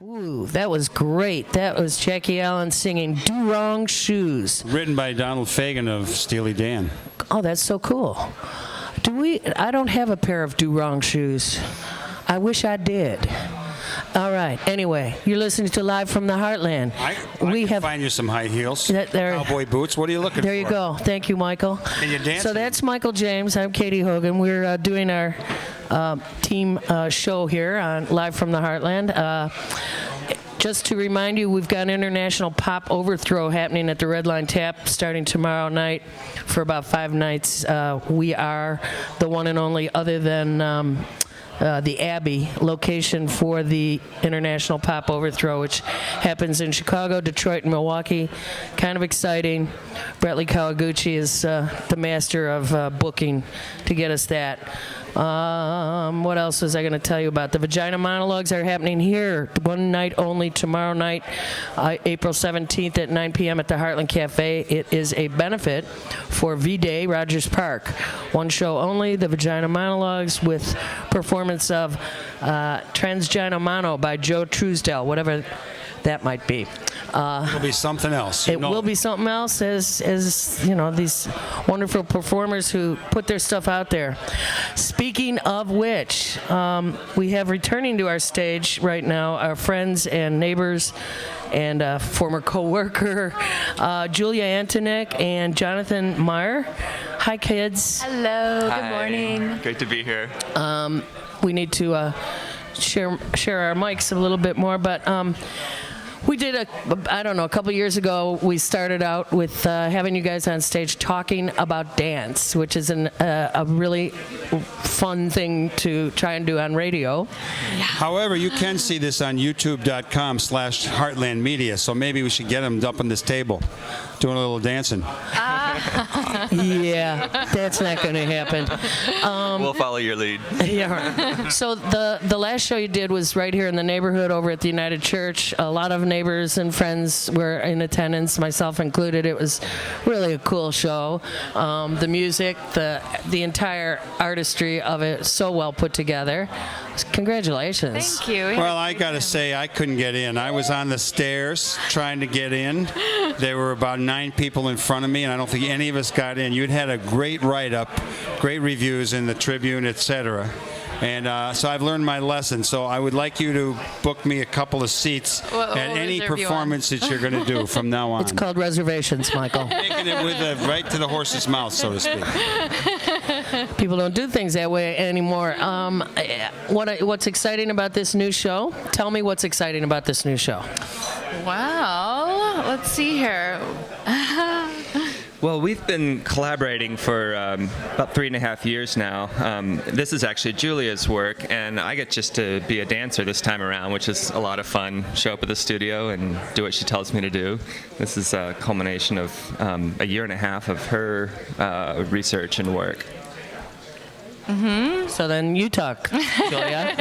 Ooh, that was great. That was Jackie Allen singing Do Wrong Shoes. Written by Donald Fagen of Steely Dan. Oh, that's so cool. I don't have a pair of Do Wrong Shoes. I wish I did. All right. Anyway, you're listening to Live from the Heartland. I can find you some high heels, cowboy boots. What are you looking for? There you go. Thank you, Michael. Can you dance? So that's Michael James. I'm Katie Hogan. We're doing our team show here on Live from the Heartland. Just to remind you, we've got International Pop Overthrow happening at the Red Line Tap starting tomorrow night for about 5 nights. We are the one and only, other than the Abbey, location for the International Pop Overthrow, which happens in Chicago, Detroit, and Milwaukee. Kind of exciting. Bradley Kawaguchi is the master of booking to get us that. What else was I going to tell you about? The Vagina Monologues are happening here one night only, tomorrow night, April 17th at 9 p.m. at the Heartland Cafe. It is a benefit for V-Day, Rogers Park. One show only, the Vagina Monologues, with performance of Transgina Mono by Joe Truesdell, whatever that might be. It'll be something else. It will be something else, as you know, these wonderful performers who put their stuff out there. Speaking of which, we have returning to our stage right now our friends and neighbors and former co-worker Julia Antonick and Jonathan Meyer. Hi, kids. Hello. Hi. Good morning. Great to be here. We need to share our mics a little bit more, but we did a couple years ago, we started out with having you guys on stage talking about dance, which is a really fun thing to try and do on radio. However, you can see this on youtube.com/Heartland Media, so maybe we should get them up on this table doing a little dancing. Yeah, that's not going to happen. We'll follow your lead. Yeah. So the last show you did was right here in the neighborhood over at the United Church. A lot of neighbors and friends were in attendance, myself included. It was really a cool show. The music, the entire artistry of it, so well put together. Congratulations. Thank you. Well, I got to say, I couldn't get in. I was on the stairs trying to get in. There were about 9 people in front of me, and I don't think any of us got in. You'd had a great write-up, great reviews in the Tribune, etc. And so I've learned my lesson. So I would like you to book me a couple of seats at any performance that you're going to do from now on. It's called reservations, Michael. Taking it with right to the horse's mouth, so to speak. People don't do things that way anymore. What's exciting about this new show? Tell me what's exciting about this new show. Well, let's see here. Well, we've been collaborating for about 3.5 years now. This is actually Julia's work, and I get just to be a dancer this time around, which is a lot of fun. Show up at the studio and do what she tells me to do. This is a culmination of 1.5 years of her research and work. Mm-hmm. So then you talk, Julia.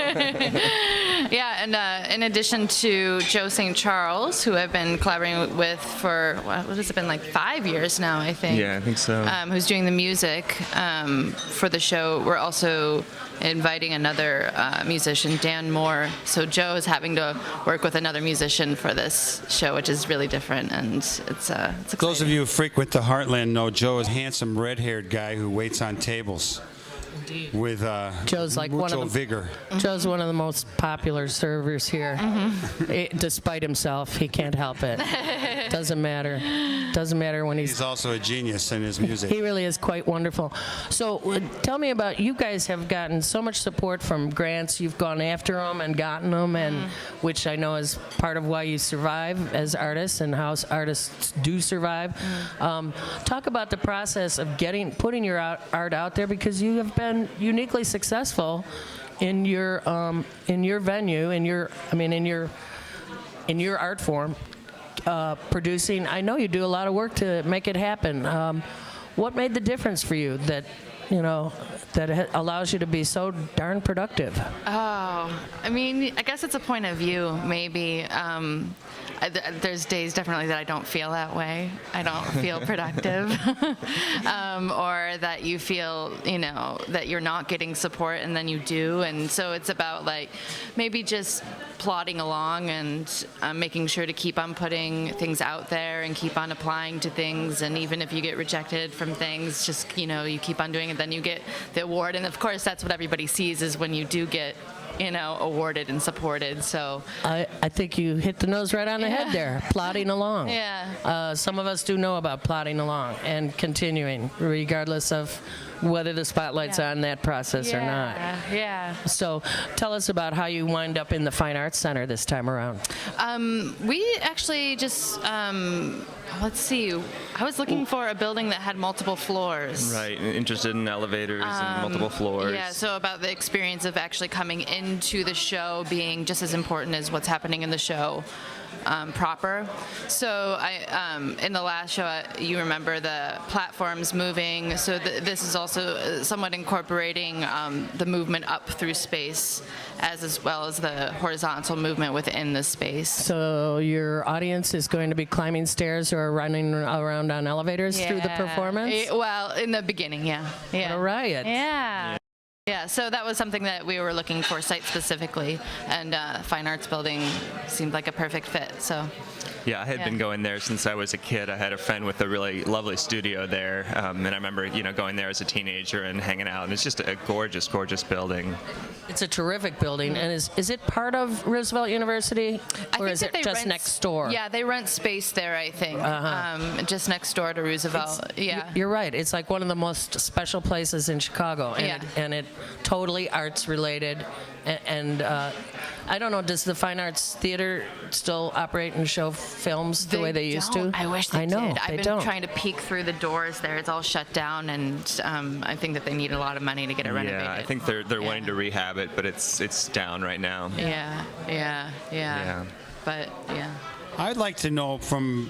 Yeah, and in addition to Joe St. Charles, who I've been collaborating with for, what has it been, like 5 years now, I think. Yeah, I think so. Who's doing the music for the show. We're also inviting another musician, Dan Moore. So Joe is having to work with another musician for this show, which is really different, and it's exciting. Those of you who frequent the Heartland know Joe is a handsome red-haired guy who waits on tables. With Joe's like mucho vigor. Joe's one of the most popular servers here. Despite himself, he can't help it. Doesn't matter. Doesn't matter when He's also a genius in his music. He really is quite wonderful. So tell me about, you guys have gotten so much support from grants. You've gone after them and gotten them, and which I know is part of why you survive as artists and how artists do survive. Talk about the process of putting your art out there, because you have been uniquely successful in your venue, in your art form. Producing, I know you do a lot of work to make it happen. What made the difference for you that allows you to be so darn productive? Oh, I mean, I guess it's a point of view, maybe. there's days definitely that I don't feel that way. I don't feel productive, or that you feel, that you're not getting support, and then you do. And so it's about like maybe just plodding along and making sure to keep on putting things out there and keep on applying to things. And even if you get rejected from things, just, you keep on doing it, then you get the award. And of course, that's what everybody sees is when you do get awarded and supported. So I think you hit the nose right on the head there, plodding along. Yeah. Some of us do know about plodding along and continuing, regardless of whether the spotlight's on that process or not. Yeah. So tell us about how you wind up in the Fine Arts Center this time around. We actually just, let's see, I was looking for a building that had multiple floors. Right, interested in elevators and multiple floors. Yeah, so about the experience of actually coming into the show being just as important as what's happening in the show proper. So in the last show, you remember the platforms moving. So this is also somewhat incorporating the movement up through space as well as the horizontal movement within the space. So your audience is going to be climbing stairs or running around on elevators through the performance? Well, in the beginning, yeah. What a riot. Yeah, so that was something that we were looking for site specifically, and Fine Arts Building seemed like a perfect fit. So. Yeah, I had been going there since I was a kid. I had a friend with a really lovely studio there, and I remember, going there as a teenager and hanging out. And it's just a gorgeous, gorgeous building. It's a terrific building, and is it part of Roosevelt University, or is it just next door? Yeah, they rent space there, I think, just next door to Roosevelt. You're right. It's like one of the most special places in Chicago, and it totally arts related. And I don't know, does the Fine Arts Theater still operate and show films the way they used to? I wish they I know, did. I've been don't. trying to peek through the doors there. It's all shut down, and I think that they need a lot of money to get it renovated. Yeah, I think they're wanting to rehab it, but it's down right now. Yeah. But, yeah. I'd like to know from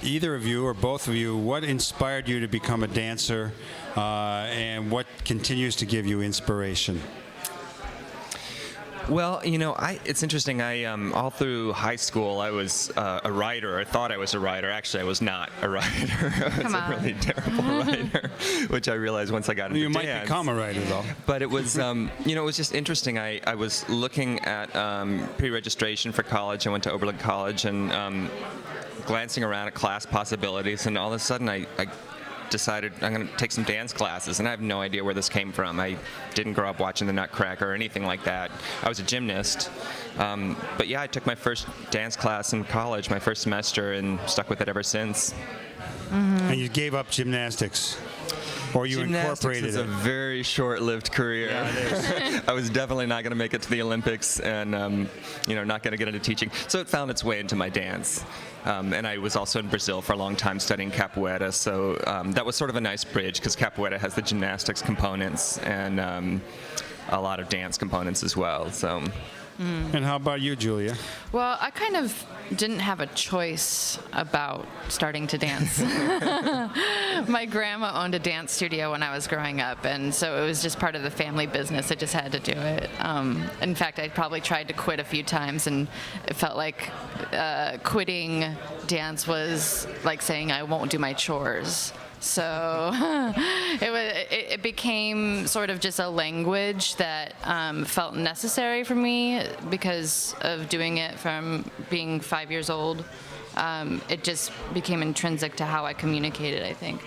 either of you or both of you what inspired you to become a dancer and what continues to give you inspiration. Well, it's interesting. I all through high school, I was a writer. I thought I was a writer. Actually, I was not a writer. I was a really terrible writer, which I realized once I got into You dance. might become a writer, though. But it was, it was just interesting. I was looking at pre-registration for college. I went to Oberlin College and glancing around at class possibilities, and all of a sudden I decided I'm going to take some dance classes, and I have no idea where this came from. I didn't grow up watching the Nutcracker or anything like that. I was a gymnast. But yeah, I took my first dance class in college, my first semester, and stuck with it ever since. And you gave up gymnastics? Or you incorporated it? Gymnastics is a very short-lived career. Yeah, it is. I was definitely not going to make it to the Olympics, and not going to get into teaching. So it found its way into my dance. And I was also in Brazil for a long time studying capoeira, so that was sort of a nice bridge because capoeira has the gymnastics components and a lot of dance components as well. So. And how about you, Julia? Well, I kind of didn't have a choice about starting to dance. My grandma owned a dance studio when I was growing up, and so it was just part of the family business. I just had to do it. In fact, I probably tried to quit a few times, and it felt like quitting dance was like saying I won't do my chores. So it became sort of just a language that felt necessary for me because of doing it from being 5 years old. It just became intrinsic to how I communicated, I think.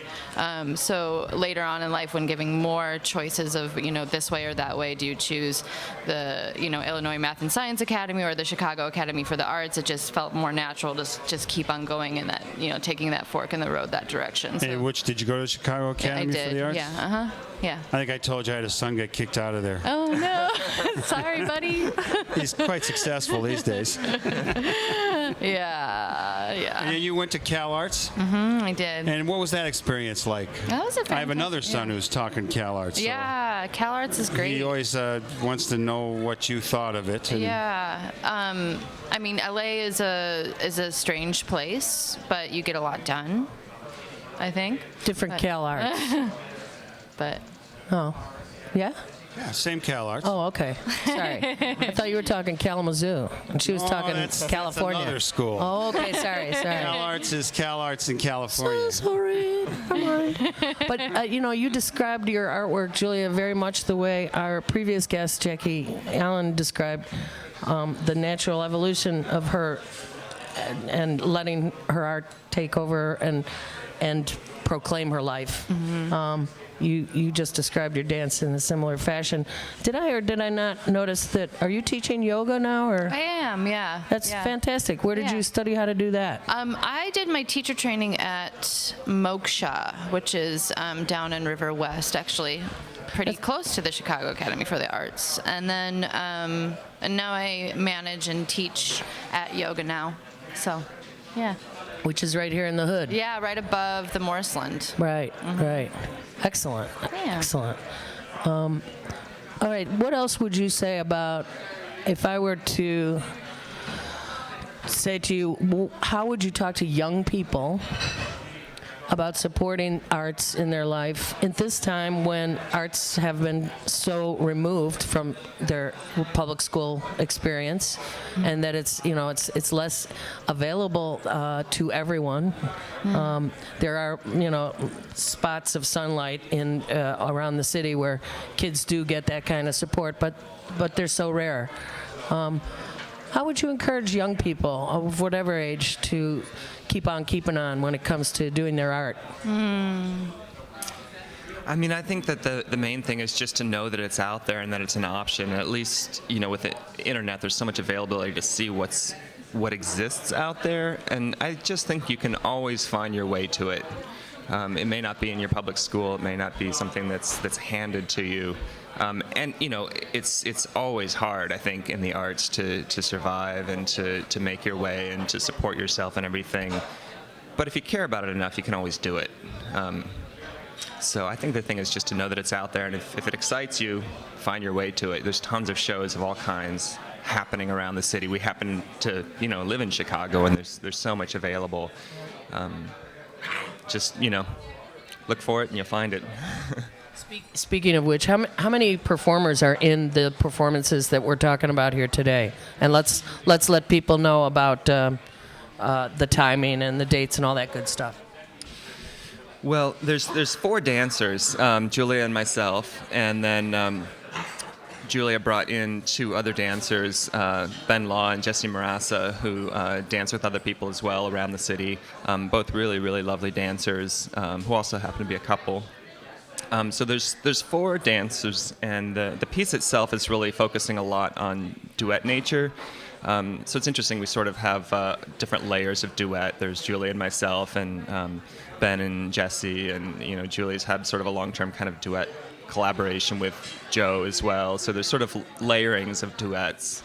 So later on in life, when giving more choices of, this way or that way, do you choose the, Illinois Math and Science Academy or the Chicago Academy for the Arts, it just felt more natural to just keep on going in that, taking that fork in the road that direction. So, And which, did you go to Chicago Academy for the Arts? Yeah, Yeah. I think I told you I had a son get kicked out of there. Oh, no. Sorry, buddy. He's quite successful these days. Yeah. And you went to Cal Arts? I did. And what was that experience like? That was a I have another son who's talking Cal Arts. So Yeah, Cal Arts is great. he always wants to know what you thought of it. And Yeah. I mean, LA is a strange place, but you get a lot done, I think. Different Cal Arts. But Oh, yeah? Yeah, same Cal Arts. Oh, okay. Sorry. I thought you were talking Kalamazoo, and she was talking California. That's another school. Oh, okay. Sorry. Cal Arts is Cal Arts in California. So sorry. Come on. But, you described your artwork, Julia, very much the way our previous guest, Jackie Allen, described the natural evolution of her and letting her art take over and proclaim her life. Mm-hmm. You just described your dance in a similar fashion. Did I or did I not notice that? Are you teaching yoga now? Or I am, yeah. That's fantastic. Where did you study how to do that? I did my teacher training at Moksha, which is down in River West, actually, pretty close to the Chicago Academy for the Arts. And then and now I manage and teach at Yoga Now. So, yeah. Which is right here in the hood. Yeah, right above the Morrisland. Right, right. Excellent. Yeah. Excellent. All right, what else would you say about, if I were to say to you, how would you talk to young people about supporting arts in their life at this time when arts have been so removed from their public school experience, and that it's less available to everyone. There are spots of sunlight in around the city where kids do get that kind of support, but they're so rare. How would you encourage young people of whatever age to keep on keeping on when it comes to doing their art? I mean, I think that the main thing is just to know that it's out there and that it's an option. At least, with the internet, there's so much availability to see what exists out there. And I just think you can always find your way to it. It may not be in your public school. It may not be something that's handed to you. And it's always hard, I think, in the arts to survive and to make your way and to support yourself and everything. But if you care about it enough, you can always do it. So I think the thing is just to know that it's out there, and if it excites you, find your way to it. There's tons of shows of all kinds happening around the city. We happen to live in Chicago, and there's so much available. Just look for it and you'll find it. Speaking of which, how many performers are in the performances that we're talking about here today? And let's let people know about the timing and the dates and all that good stuff. Well, there's 4 dancers, Julia and myself, and then Julia brought in 2 other dancers, Ben Law and Jesse Marassa, who dance with other people as well around the city. Both really, really lovely dancers, who also happen to be a couple. So there's 4 dancers, and the piece itself is really focusing a lot on duet nature. So it's interesting, we sort of have different layers of duet. There's Julia and myself, and Ben and Jesse, and Julia's had sort of a long-term kind of duet collaboration with Joe as well. So there's sort of layerings of duets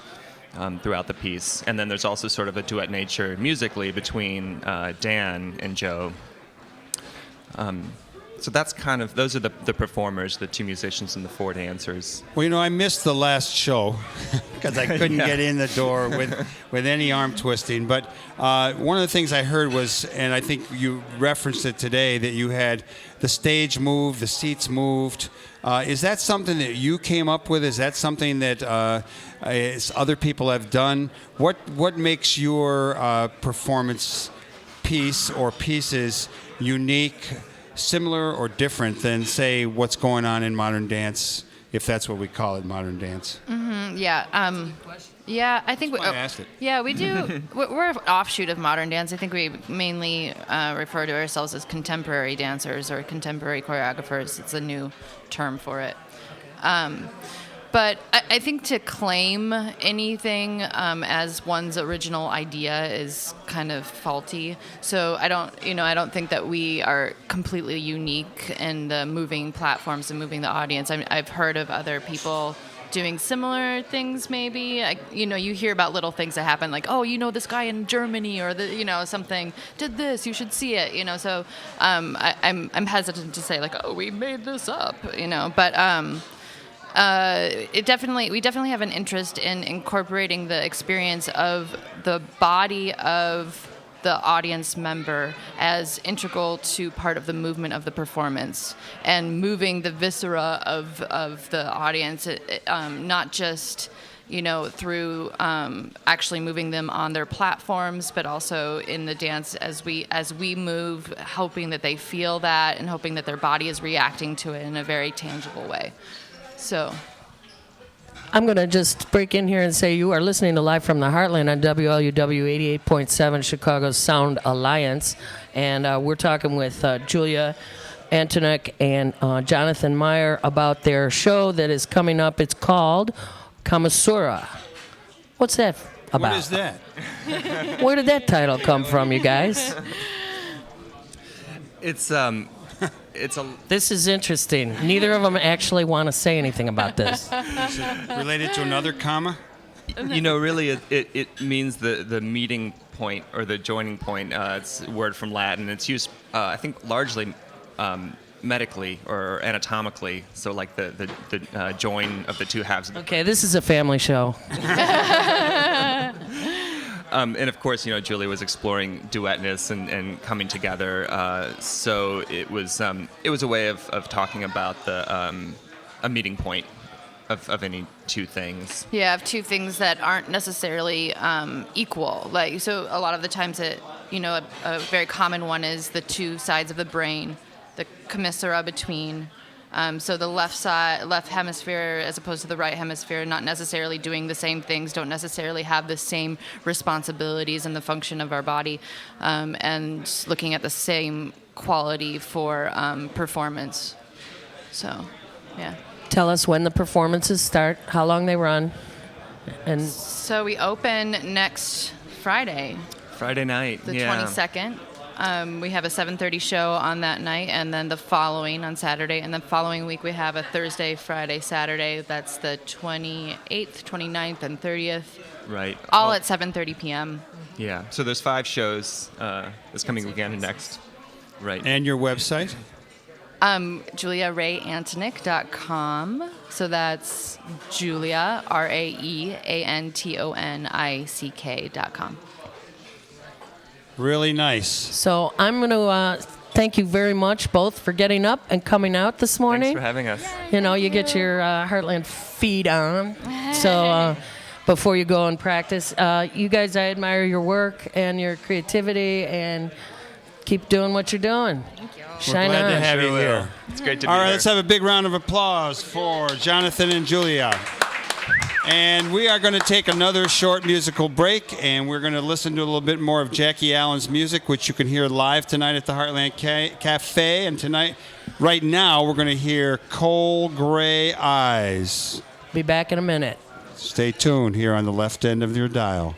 throughout the piece. And then there's also sort of a duet nature musically between Dan and Joe. So that's those are the performers, the 2 musicians and the 4 dancers. Well, I missed the last show because I couldn't get in the door with any arm twisting. But one of the things I heard was, and I think you referenced it today, that you had the stage moved, the seats moved. Is that something that you came up with? Is that something that other people have done? What makes your performance piece or pieces unique, similar or different than, say, what's going on in modern dance, if that's what we call it, modern dance? Mm-hmm, yeah. Yeah, I think I asked it. Yeah, we do. We're an offshoot of modern dance. I think we mainly refer to ourselves as contemporary dancers or contemporary choreographers. It's a new term for it. But I think to claim anything as one's original idea is kind of faulty. So I don't think that we are completely unique in the moving platforms and moving the audience. I've heard of other people doing similar things, maybe. You hear about little things that happen, like, oh, this guy in Germany, or something did this, you should see it. So I'm hesitant to say, like, oh, we made this up. But. We definitely have an interest in incorporating the experience of the body of the audience member as integral to part of the movement of the performance and moving the viscera of the audience, not just through actually moving them on their platforms, but also in the dance as we move, hoping that they feel that and hoping that their body is reacting to it in a very tangible way. So I'm going to just break in here and say you are listening to Live from the Heartland on WLUW 88.7, Chicago's Sound Alliance. And we're talking with Julia Antonick and Jonathan Meyer about their show that is coming up. It's called Commissura. What's that about? What is that? Where did that title come from, you guys? It's a This is interesting. Neither of them actually want to say anything about this. Is it related to another comma? really it means the meeting point or the joining point. It's a word from Latin. It's used, I think, largely medically or anatomically. So like the join of the two halves. Okay, this is a family show. And of course, Julia was exploring duetness and coming together. So it was a way of talking about a meeting point of any two things. yeah, of two things that aren't necessarily equal. Like, so a lot of the times a very common one is the two sides of the brain, the commissura between. So the left hemisphere as opposed to the right hemisphere, not necessarily doing the same things, don't necessarily have the same responsibilities in the function of our body, and looking at the same quality for performance. So, yeah. Tell us when the performances start, how long they run, and So we open next Friday, Friday night, the yeah. 22nd. We have a 7:30 show on that night, and then the following on Saturday, and the following week we have a Thursday, Friday, Saturday. That's the 28th, 29th, and 30th. Right. All at 7:30 p.m. Yeah. So there's 5 shows this coming weekend and next. Right. And your website? JuliaRayAntonick.com. So that's Julia, RaeAntonick.com. Really nice. so I'm going to thank you very much both for getting up and coming out this morning. Thanks for having us. You get your Heartland feed on. So before you go and practice, you guys, I admire your work and your creativity, and keep doing what you're doing. Thank you. Shine Glad on. to have you Sure will. here. It's great to be All right, here. let's have a big round of applause for Jonathan and Julia. And we are going to take another short musical break, and we're going to listen to a little bit more of Jackie Allen's music, which you can hear live tonight at the Heartland Cafe. And right now, we're going to hear Coal Gray Eyes. Be back in a minute. Stay tuned here on the left end of your dial.